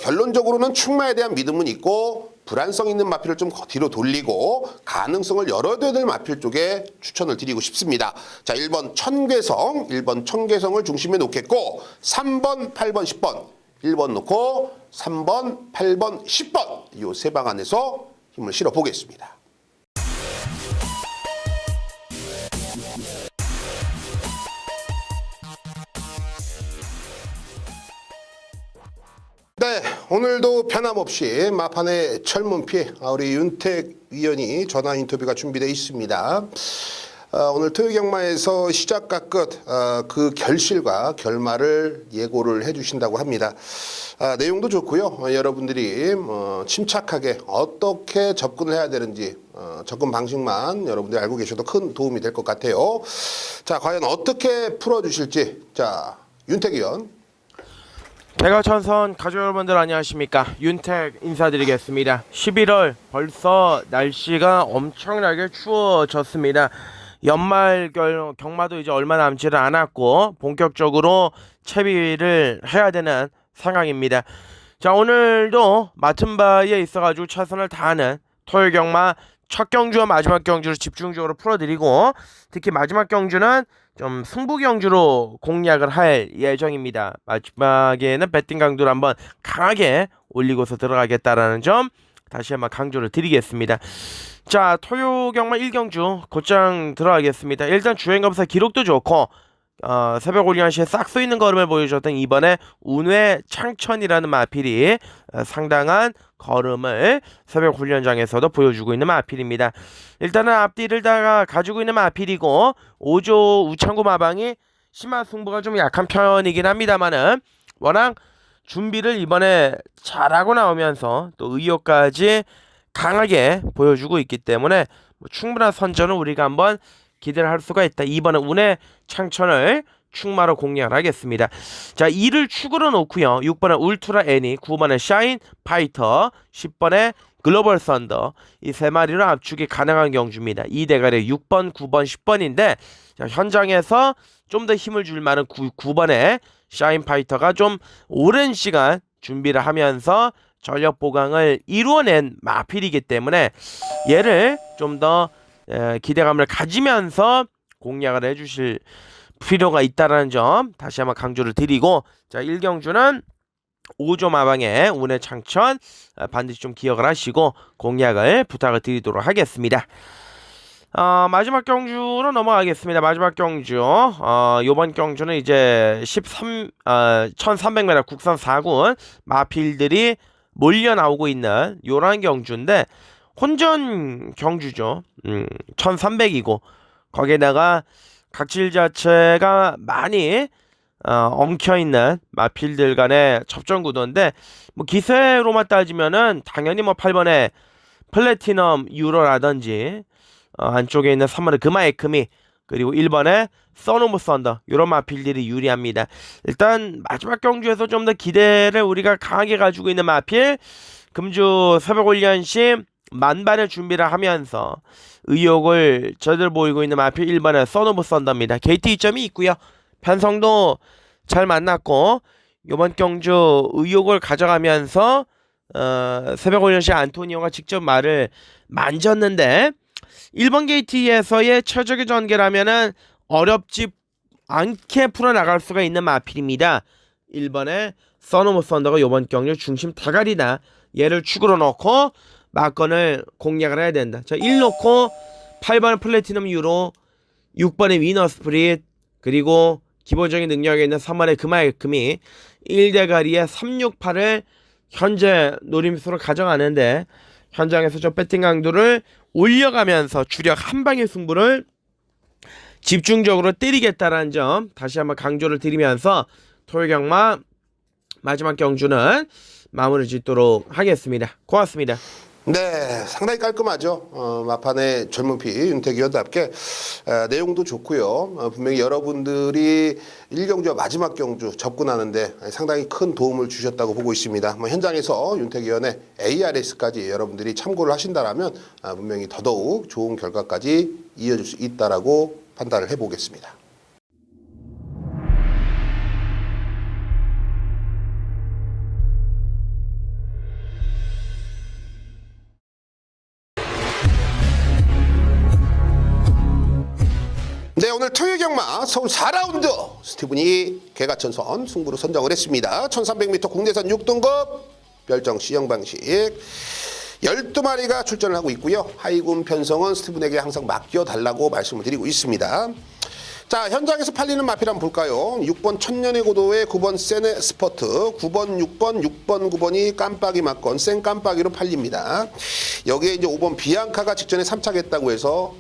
결론적으로는 충마에 대한 믿음은 있고 불안성 있는 마필을 좀 뒤로 돌리고 가능성을 열어둬야 될 마필 쪽에 추천을 드리고 싶습니다. 자, 1번 청계성을 중심에 놓겠고 3번, 8번, 10번 1번 놓고 3번, 8번, 10번 이 세 방 안에서 힘을 실어 보겠습니다. 네, 오늘도 변함없이 마판의 철문피 우리 윤택 위원이 전화 인터뷰가 준비되어 있습니다. 오늘 토요경마에서 시작과 끝 그 결실과 결말을 예고를 해주신다고 합니다. 내용도 좋고요. 여러분들이 침착하게 어떻게 접근을 해야 되는지 접근 방식만 여러분들이 알고 계셔도 큰 도움이 될 것 같아요. 자, 과연 어떻게 풀어주실지 자, 윤택 위원. 백어천선 가족 여러분들 안녕하십니까, 윤택 인사드리겠습니다. 11월 벌써 날씨가 엄청나게 추워졌습니다. 연말 경마도 이제 얼마 남지를 않았고 본격적으로 채비를 해야 되는 상황입니다. 자, 오늘도 맡은 바에 있어가지고 최선을 다하는 토요일 경마 첫 경주와 마지막 경주를 집중적으로 풀어드리고 특히 마지막 경주는 좀 승부 경주로 공략을 할 예정입니다. 마지막에는 배팅 강도를 한번 강하게 올리고서 들어가겠다라는 점 다시 한번 강조를 드리겠습니다. 자, 토요 경마 1경주 곧장 들어가겠습니다. 일단 주행검사 기록도 좋고 새벽 올리안시에 싹 쏘이는 걸음을 보여줬던 이번에 운회 창천이라는 마필이 상당한 걸음을 새벽 훈련장에서도 보여주고 있는 마필입니다. 일단은 앞뒤를 다 가지고 있는 마필이고 5조 우창구 마방이 심화 승부가 좀 약한 편이긴 합니다만은 워낙 준비를 이번에 잘하고 나오면서 또 의욕까지 강하게 보여주고 있기 때문에 충분한 선전을 우리가 한번 기대를 할 수가 있다. 이번에 운의 창천을 충마로 공략을 하겠습니다. 자, 2를 축으로 놓고요. 6번에 울트라 애니, 9번에 샤인 파이터, 10번에 글로벌 썬더 이 세 마리로 압축이 가능한 경주입니다. 이 대가리 6번, 9번, 10번인데 자, 현장에서 좀 더 힘을 줄 만한 9번에 샤인 파이터가 좀 오랜 시간 준비를 하면서 전력 보강을 이루어낸 마필이기 때문에 얘를 좀 더 기대감을 가지면서 공략을 해주실 필요가 있다는 점 다시 한번 강조를 드리고 자, 1경주는 5조 마방의 운의 창천 반드시 좀 기억을 하시고 공략을 부탁을 드리도록 하겠습니다. 마지막 경주로 넘어가겠습니다. 마지막 경주 요번 경주는 이제 1300m 국산 4군 마필들이 몰려 나오고 있는 요런 경주인데 혼전 경주죠. 1300이고 거기에다가 각질 자체가 많이 엉켜있는 마필들 간의 접전 구도인데 뭐 기세로만 따지면은 당연히 뭐 8번에 플래티넘 유로라든지 안쪽에 있는 3번의 금화 에크미 그리고 1번에 써노브 썬더 이런 마필들이 유리합니다. 일단 마지막 경주에서 좀 더 기대를 우리가 강하게 가지고 있는 마필 금주 새벽 올리안시 만반의 준비를 하면서 의욕을 저들 보이고 있는 마필 1번의 써노브 썬더입니다. 게이트 2점이 있고요. 편성도 잘 만났고 이번 경주 의욕을 가져가면서 새벽 올리안시 안토니오가 직접 말을 만졌는데 1번 게이트에서의 최적의 전개라면은 어렵지 않게 풀어나갈 수가 있는 마필입니다. 1번의 써노브 썬더가 이번 경주 중심 타갈이다. 얘를 축으로 넣고 막건을 공략을 해야 된다. 자, 1 놓고 8번 플래티넘 유로, 6번의 위너 스프릿, 그리고 기본적인 능력에 있는 3번의 금이 1대가리의 368을 현재 노림수로 가져가는데 현장에서 좀 배팅 강도를 올려가면서 주력 한 방의 승부를 집중적으로 때리겠다라는 점 다시 한번 강조를 드리면서 토요일 경마 마지막 경주는 마무리 짓도록 하겠습니다. 고맙습니다. 네, 상당히 깔끔하죠. 마판의 젊은 피 윤택 위원답게 내용도 좋고요. 분명히 여러분들이 1경주와 마지막 경주 접근하는데 상당히 큰 도움을 주셨다고 보고 있습니다. 현장에서 윤택 위원의 ARS까지 여러분들이 참고를 하신다라면 분명히 더더욱 좋은 결과까지 이어질 수 있다라고 판단을 해보겠습니다. 네, 오늘 토요일 경마 서울 4라운드 스티븐이 개가천선 승부로 선정을 했습니다. 1300m 국내선 6등급 별정 C형 방식 12마리가 출전을 하고 있고요. 하이군 편성은 스티븐에게 항상 맡겨달라고 말씀을 드리고 있습니다. 자, 현장에서 팔리는 마필 한번 볼까요? 6번 천년의 고도의 9번 세네 스퍼트, 9번 6번 6번 9번이 깜빡이 맞건 생 깜빡이로 팔립니다. 여기에 이제 5번 비앙카가 직전에 3착했다고 해서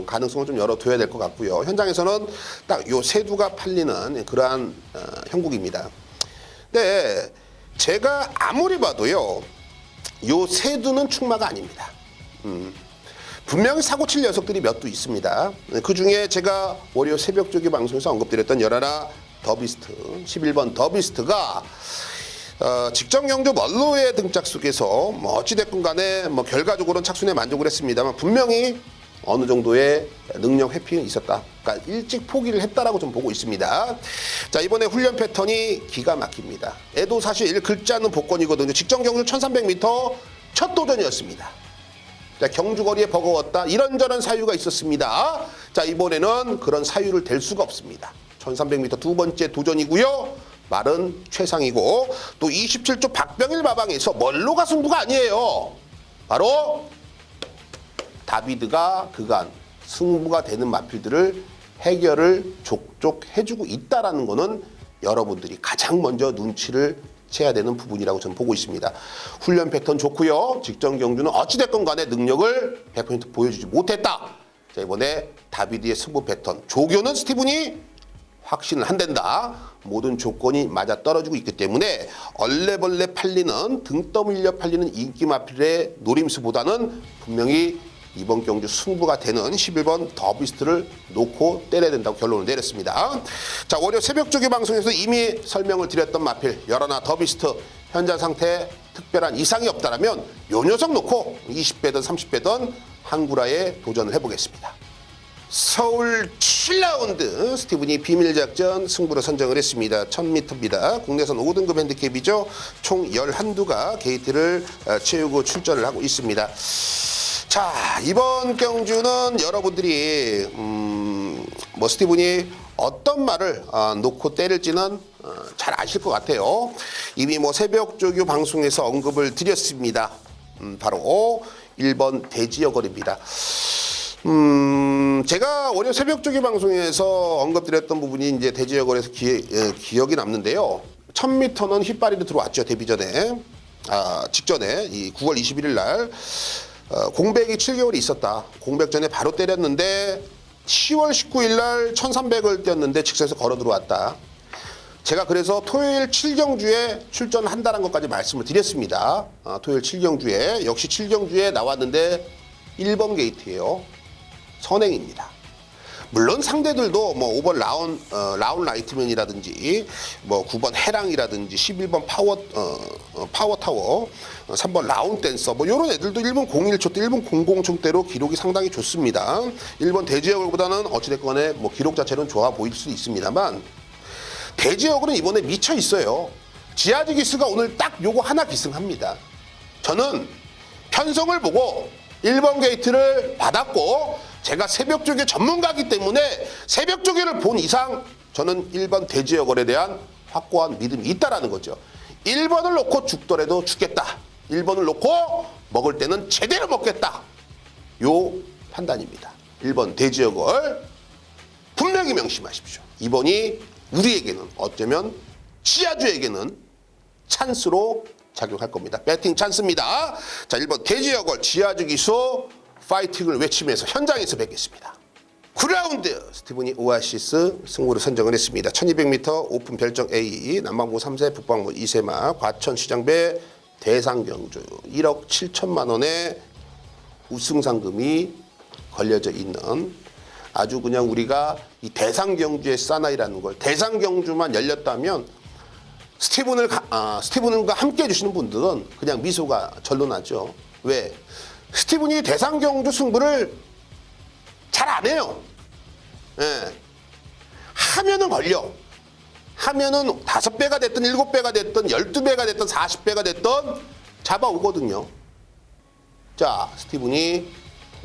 가능성을 좀 열어둬야 될 것 같고요. 현장에서는 딱 요 세두가 팔리는 그러한 형국입니다. 근데 제가 아무리 봐도요, 요 세두는 충마가 아닙니다. 분명히 사고칠 녀석들이 몇 두 있습니다. 그 중에 제가 월요 새벽조기 방송에서 언급드렸던 열하나 더비스트, 11번 더비스트가 직전 경주 멀로의 등짝 속에서 어찌됐건 간에 결과적으로는 착순에 만족을 했습니다만 분명히 어느 정도의 능력 회피는 있었다. 그러니까 일찍 포기를 했다라고 좀 보고 있습니다. 자, 이번에 훈련 패턴이 기가 막힙니다. 애도 사실 긁지 않는 복권이거든요. 직전 경주 1300m 첫 도전이었습니다. 자, 경주거리에 버거웠다. 이런저런 사유가 있었습니다. 자, 이번에는 그런 사유를 댈 수가 없습니다. 1300m 두 번째 도전이고요. 말은 최상이고 또 27조 박병일 마방에서 멀로가 승부가 아니에요. 바로 다비드가 그간 승부가 되는 마필들을 해결을 족족 해주고 있다라는 거는 여러분들이 가장 먼저 눈치를 채야 되는 부분이라고 저는 보고 있습니다. 훈련 패턴 좋고요. 직전 경주는 어찌됐건 간에 능력을 100% 보여주지 못했다. 자, 이번에 다비드의 승부 패턴. 조교는 스티븐이 확신을 한댄다. 모든 조건이 맞아 떨어지고 있기 때문에 얼레벌레 팔리는 등 떠밀려 팔리는 인기 마필의 노림수보다는 분명히 이번 경주 승부가 되는 11번 더비스트를 놓고 때려야 된다고 결론을 내렸습니다. 자, 월요 새벽조기 방송에서 이미 설명을 드렸던 마필 열하나 더비스트 현재 상태에 특별한 이상이 없다면 요 녀석 놓고 20배든 30배든 한구라에 도전을 해보겠습니다. 서울 7라운드 스티븐이 비밀작전 승부로 선정을 했습니다. 1000m입니다. 국내선 5등급 핸디캡이죠. 총 11두가 게이트를 채우고 출전을 하고 있습니다. 자, 이번 경주는 여러분들이 스티븐이 어떤 말을 놓고 때릴지는 잘 아실 것 같아요. 이미 새벽조교 방송에서 언급을 드렸습니다. 바로 1번 대지여거리입니다. 제가 월요 새벽조기 방송에서 언급드렸던 부분이 이제 대지여거리에서 기억이 남는데요. 1000m는 휘파리로 들어왔죠. 데뷔 전에. 직전에 이 9월 21일 날 공백이 7개월이 있었다. 공백 전에 바로 때렸는데 10월 19일 날 1300을 뛰었는데 직선에서 걸어 들어왔다. 제가 그래서 토요일 7경주에 출전한다는 것까지 말씀을 드렸습니다. 토요일 7경주에 역시 7경주에 나왔는데 1번 게이트예요. 선행입니다. 물론 상대들도 5번 라운 라이트맨이라든지 9번 해랑이라든지 11번 파워타워 3번 라운 댄서 요런 애들도 1번 01초 때 1번 00초 때로 기록이 상당히 좋습니다. 1번 대지역보다는 어찌됐건 간에 기록 자체는 좋아 보일 수 있습니다만 대지역은 이번에 미쳐 있어요. 지아지 기스가 오늘 딱 요거 하나 기승합니다. 저는 편성을 보고 1번 게이트를 받았고 제가 새벽조개 전문가이기 때문에 새벽조개를 본 이상 저는 1번 대지여걸에 대한 확고한 믿음이 있다라는 거죠. 1번을 놓고 죽더라도 죽겠다. 1번을 놓고 먹을 때는 제대로 먹겠다. 요 판단입니다. 1번 대지역을 분명히 명심하십시오. 이번이 우리에게는 어쩌면 지하주에게는 찬스로 작용할 겁니다. 배팅 찬스입니다. 자, 1번 대지역을 지하주 기수 파이팅을 외치면서 현장에서 뵙겠습니다. 9라운드 스티븐이 오아시스 승부를 선정을 했습니다. 1200m 오픈 별정 A 남방부 3세 북방부 2세마 과천시장배 대상경주 1억 7천만 원의 우승상금이 걸려져 있는 아주 그냥 우리가 이 대상경주의 사나이라는 걸 대상경주만 열렸다면 스티븐과 함께 해주시는 분들은 그냥 미소가 절로 나죠. 왜? 스티븐이 대상경주 승부를 잘 안 해요. 예. 하면은 걸려. 하면은 5배가 됐든 7배가 됐든 12배가 됐든 40배가 됐든 잡아오거든요. 자, 스티븐이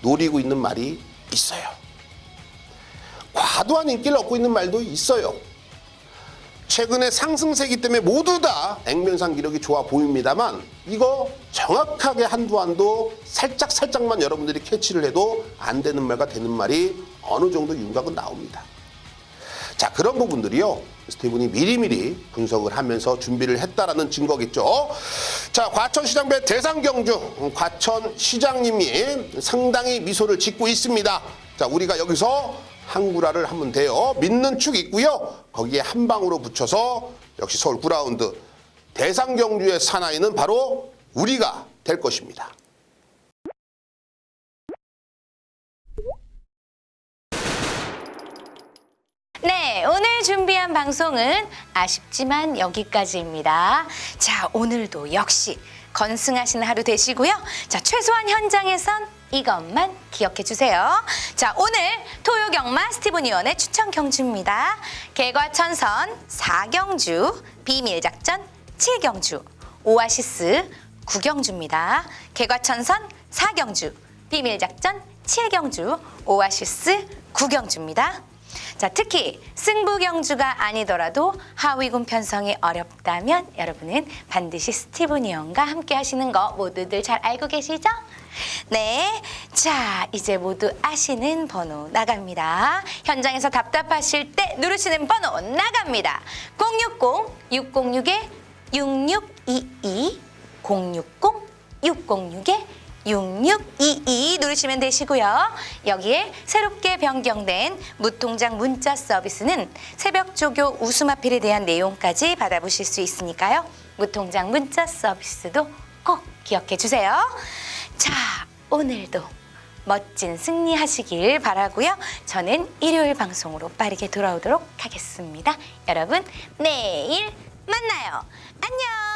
노리고 있는 말이 있어요. 과도한 인기를 얻고 있는 말도 있어요. 최근에 상승세기 때문에 모두 다 액면상 기록이 좋아 보입니다만 이거 정확하게 한두 살짝만 여러분들이 캐치를 해도 안 되는 말과 되는 말이 어느 정도 윤곽은 나옵니다. 자, 그런 부분들이요. 스티븐이 미리미리 분석을 하면서 준비를 했다라는 증거겠죠. 자, 과천시장배 대상경주 과천시장님이 상당히 미소를 짓고 있습니다. 자, 우리가 여기서 한구라를 하면 돼요. 믿는 축 있고요. 거기에 한 방으로 붙여서 역시 서울 9라운드 대상경주의 사나이는 바로 우리가 될 것입니다. 네, 오늘 준비한 방송은 아쉽지만 여기까지입니다. 자, 오늘도 역시 건승하시는 하루 되시고요. 자, 최소한 현장에선 이것만 기억해 주세요. 자, 오늘 토요경마 스티븐 의원의 추천 경주입니다. 개과천선 4경주, 비밀작전 7경주, 오아시스 9경주입니다. 개과천선 4경주, 비밀작전 7경주, 오아시스 9경주입니다. 자, 특히 승부경주가 아니더라도 하위군 편성이 어렵다면 여러분은 반드시 스티븐 의원과 함께 하시는 거 모두들 잘 알고 계시죠? 네, 자, 이제 모두 아시는 번호 나갑니다. 현장에서 답답하실 때 누르시는 번호 나갑니다. 060-606-6622 060-606-6622 누르시면 되시고요. 여기에 새롭게 변경된 무통장 문자 서비스는 새벽 조교 웃음아필에 대한 내용까지 받아보실 수 있으니까요. 무통장 문자 서비스도 꼭 기억해 주세요. 자, 오늘도 멋진 승리하시길 바라고요. 저는 일요일 방송으로 빠르게 돌아오도록 하겠습니다. 여러분, 내일 만나요. 안녕.